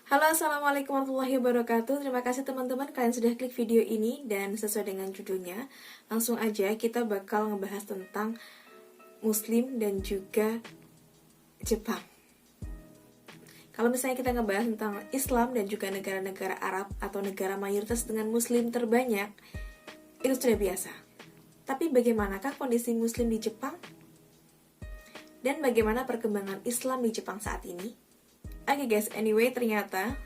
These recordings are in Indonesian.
Halo, Assalamualaikum warahmatullahi wabarakatuh. Terima kasih teman-teman kalian sudah klik video ini. Dan sesuai dengan judulnya, langsung aja kita bakal ngebahas tentang Muslim dan juga Jepang. Kalau misalnya kita ngebahas tentang Islam dan juga negara-negara Arab atau negara mayoritas dengan Muslim terbanyak, itu sudah biasa. Tapi bagaimanakah kondisi Muslim di Jepang? Dan bagaimana perkembangan Islam di Jepang saat ini? Oke guys, anyway ternyata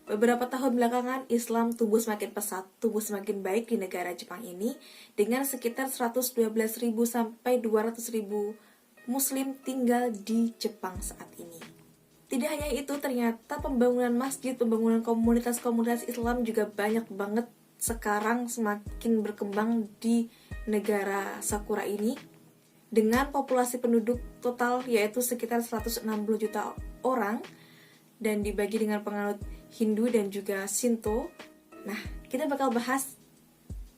beberapa tahun belakangan Islam tumbuh semakin pesat, tumbuh semakin baik di negara Jepang ini dengan sekitar 112.000 sampai 200.000 Muslim tinggal di Jepang saat ini. Tidak hanya itu, ternyata pembangunan masjid, pembangunan komunitas-komunitas Islam juga banyak banget sekarang semakin berkembang di negara Sakura ini dengan populasi penduduk total yaitu sekitar 160 juta orang dan dibagi dengan penganut Hindu dan juga Shinto. Nah, kita bakal bahas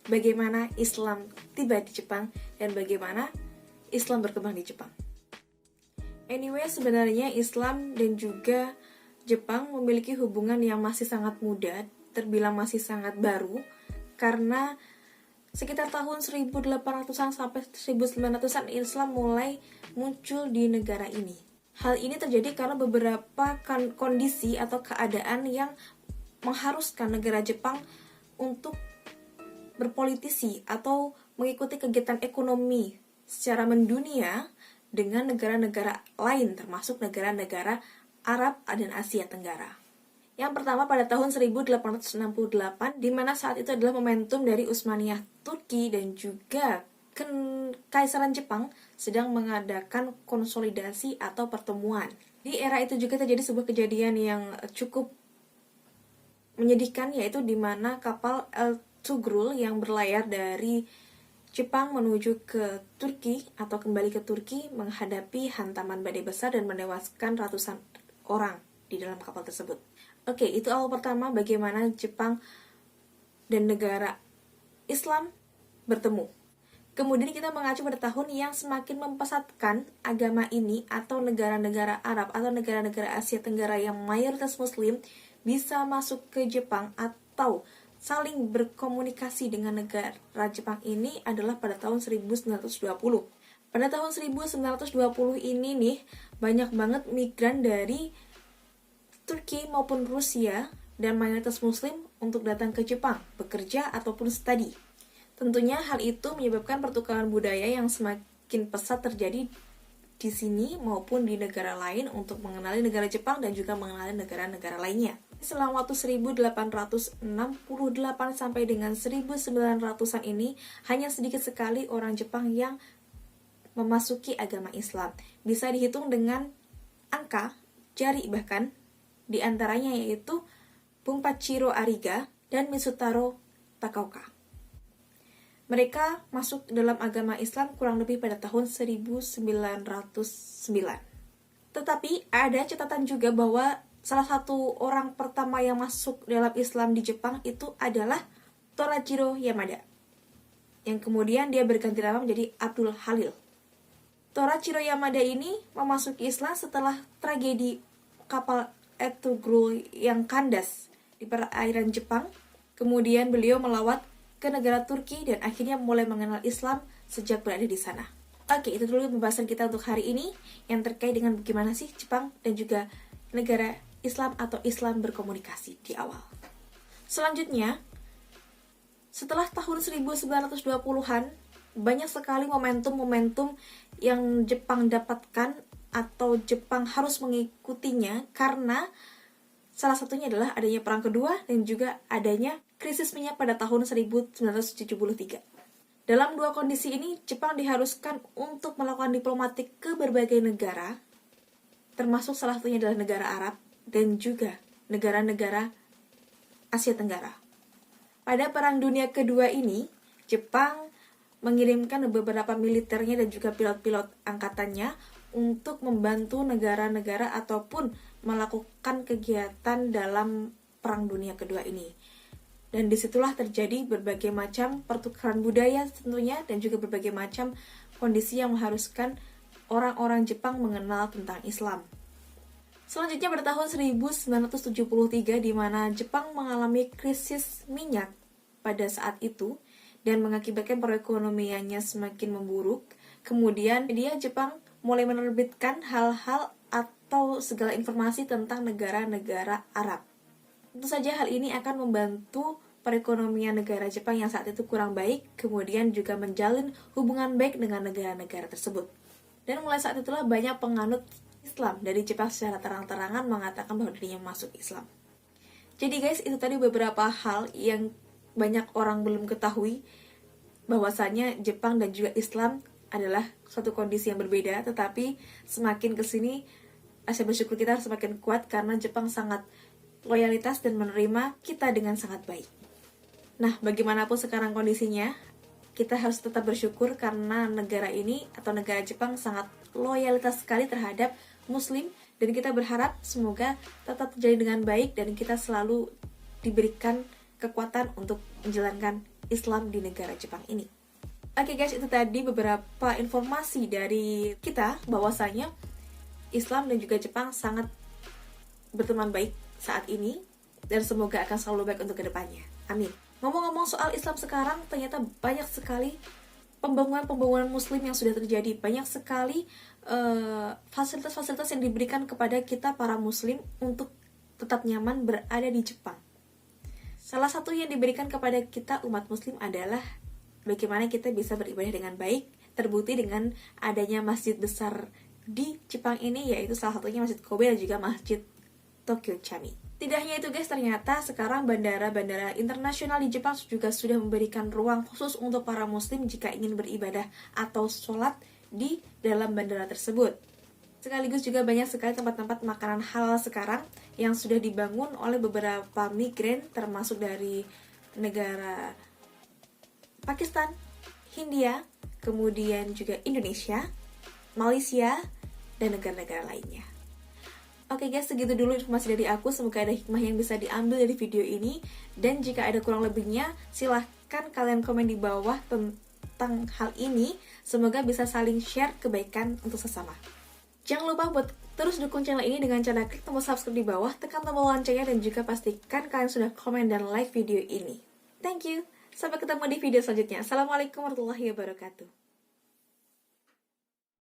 bagaimana Islam tiba di Jepang dan bagaimana Islam berkembang di Jepang. Anyway, sebenarnya Islam dan juga Jepang memiliki hubungan yang masih sangat muda, terbilang masih sangat baru, karena sekitar tahun 1800-an sampai 1900-an Islam mulai muncul di negara ini. Hal ini terjadi karena beberapa kondisi atau keadaan yang mengharuskan negara Jepang untuk berpolitisi atau mengikuti kegiatan ekonomi secara mendunia dengan negara-negara lain, termasuk negara-negara Arab dan Asia Tenggara. Yang pertama pada tahun 1868, di mana saat itu adalah momentum dari Utsmaniyah Turki dan juga Kekaisaran Jepang sedang mengadakan konsolidasi atau pertemuan. Di era itu juga terjadi sebuah kejadian yang cukup menyedihkan, yaitu di mana kapal El Tugrul yang berlayar dari Jepang menuju ke Turki atau kembali ke Turki menghadapi hantaman badai besar dan menewaskan ratusan orang di dalam kapal tersebut. Oke, itu awal pertama bagaimana Jepang dan negara Islam bertemu. Kemudian kita mengacu pada tahun yang semakin mempesatkan agama ini atau negara-negara Arab atau negara-negara Asia Tenggara yang mayoritas Muslim bisa masuk ke Jepang atau saling berkomunikasi dengan negara Jepang ini adalah pada tahun 1920. Pada tahun 1920 ini nih banyak banget migran dari Turki maupun Rusia dan mayoritas Muslim untuk datang ke Jepang, bekerja ataupun studi. Tentunya hal itu menyebabkan pertukaran budaya yang semakin pesat terjadi di sini maupun di negara lain untuk mengenali negara Jepang dan juga mengenali negara-negara lainnya. Selama waktu 1868 sampai dengan 1900-an ini, hanya sedikit sekali orang Jepang yang memasuki agama Islam. Bisa dihitung dengan angka, jari bahkan, di antaranya yaitu Bunpachiro Ariga dan Mitsutaro Takaoka. Mereka masuk dalam agama Islam kurang lebih pada tahun 1909. Tetapi ada catatan juga bahwa salah satu orang pertama yang masuk dalam Islam di Jepang itu adalah Torajiro Yamada, yang kemudian dia berganti nama menjadi Abdul Halil. Torajiro Yamada ini memasuki Islam setelah tragedi kapal Tugrul yang kandas di perairan Jepang. Kemudian beliau melawat ke negara Turki dan akhirnya mulai mengenal Islam sejak berada di sana. Oke, itu dulu pembahasan kita untuk hari ini yang terkait dengan bagaimana sih Jepang dan juga negara Islam atau Islam berkomunikasi di awal. Selanjutnya, setelah tahun 1920-an, banyak sekali momentum-momentum yang Jepang dapatkan atau Jepang harus mengikutinya karena salah satunya adalah adanya Perang Kedua dan juga adanya krisis minyak pada tahun 1973. Dalam dua kondisi ini, Jepang diharuskan untuk melakukan diplomatik ke berbagai negara, termasuk salah satunya adalah negara Arab dan juga negara-negara Asia Tenggara. Pada Perang Dunia Kedua ini, Jepang mengirimkan beberapa militernya dan juga pilot-pilot angkatannya untuk membantu negara-negara ataupun melakukan kegiatan dalam Perang Dunia Kedua ini. Dan disitulah terjadi berbagai macam pertukaran budaya tentunya dan juga berbagai macam kondisi yang mengharuskan orang-orang Jepang mengenal tentang Islam. Selanjutnya pada tahun 1973 di mana Jepang mengalami krisis minyak pada saat itu dan mengakibatkan perekonomiannya semakin memburuk. Kemudian media Jepang mulai menerbitkan hal-hal atau segala informasi tentang negara-negara Arab. Tentu saja hal ini akan membantu perekonomian negara Jepang yang saat itu kurang baik, kemudian juga menjalin hubungan baik dengan negara-negara tersebut. Dan mulai saat itulah banyak penganut Islam dari Jepang secara terang-terangan mengatakan bahwa dirinya masuk Islam. Jadi guys, itu tadi beberapa hal yang banyak orang belum ketahui, bahwasanya Jepang dan juga Islam adalah suatu kondisi yang berbeda, tetapi semakin kesini saya bersyukur kita semakin kuat karena Jepang sangat loyalitas dan menerima kita dengan sangat baik. Nah, bagaimanapun sekarang kondisinya, kita harus tetap bersyukur karena negara ini atau negara Jepang sangat loyalitas sekali terhadap Muslim, dan kita berharap semoga tetap terjadi dengan baik dan kita selalu diberikan kekuatan untuk menjalankan Islam di negara Jepang ini. Oke guys, itu tadi beberapa informasi dari kita bahwasanya Islam dan juga Jepang sangat berteman baik saat ini dan semoga akan selalu baik untuk kedepannya. Amin. Ngomong-ngomong soal Islam sekarang, ternyata banyak sekali pembangunan Muslim yang sudah terjadi. Banyak sekali fasilitas-fasilitas yang diberikan kepada kita para Muslim untuk tetap nyaman berada di Jepang. Salah satu yang diberikan kepada kita umat Muslim adalah bagaimana kita bisa beribadah dengan baik. Terbukti dengan adanya masjid besar di Jepang ini, yaitu salah satunya Masjid Kobe dan juga Masjid Tokyo Chami. Tidak hanya itu guys, ternyata sekarang bandara-bandara internasional di Jepang juga sudah memberikan ruang khusus untuk para Muslim jika ingin beribadah atau sholat di dalam bandara tersebut. Sekaligus juga banyak sekali tempat-tempat makanan halal sekarang yang sudah dibangun oleh beberapa migran termasuk dari negara Pakistan, Hindia, kemudian juga Indonesia, Malaysia, dan negara-negara lainnya. Oke guys, segitu dulu informasi dari aku. Semoga ada hikmah yang bisa diambil dari video ini. Dan jika ada kurang lebihnya, silahkan kalian komen di bawah tentang hal ini. Semoga bisa saling share kebaikan untuk sesama. Jangan lupa buat terus dukung channel ini dengan cara klik tombol subscribe di bawah, tekan tombol loncengnya, dan juga pastikan kalian sudah komen dan like video ini. Thank you. Sampai ketemu di video selanjutnya. Assalamualaikum warahmatullahi wabarakatuh.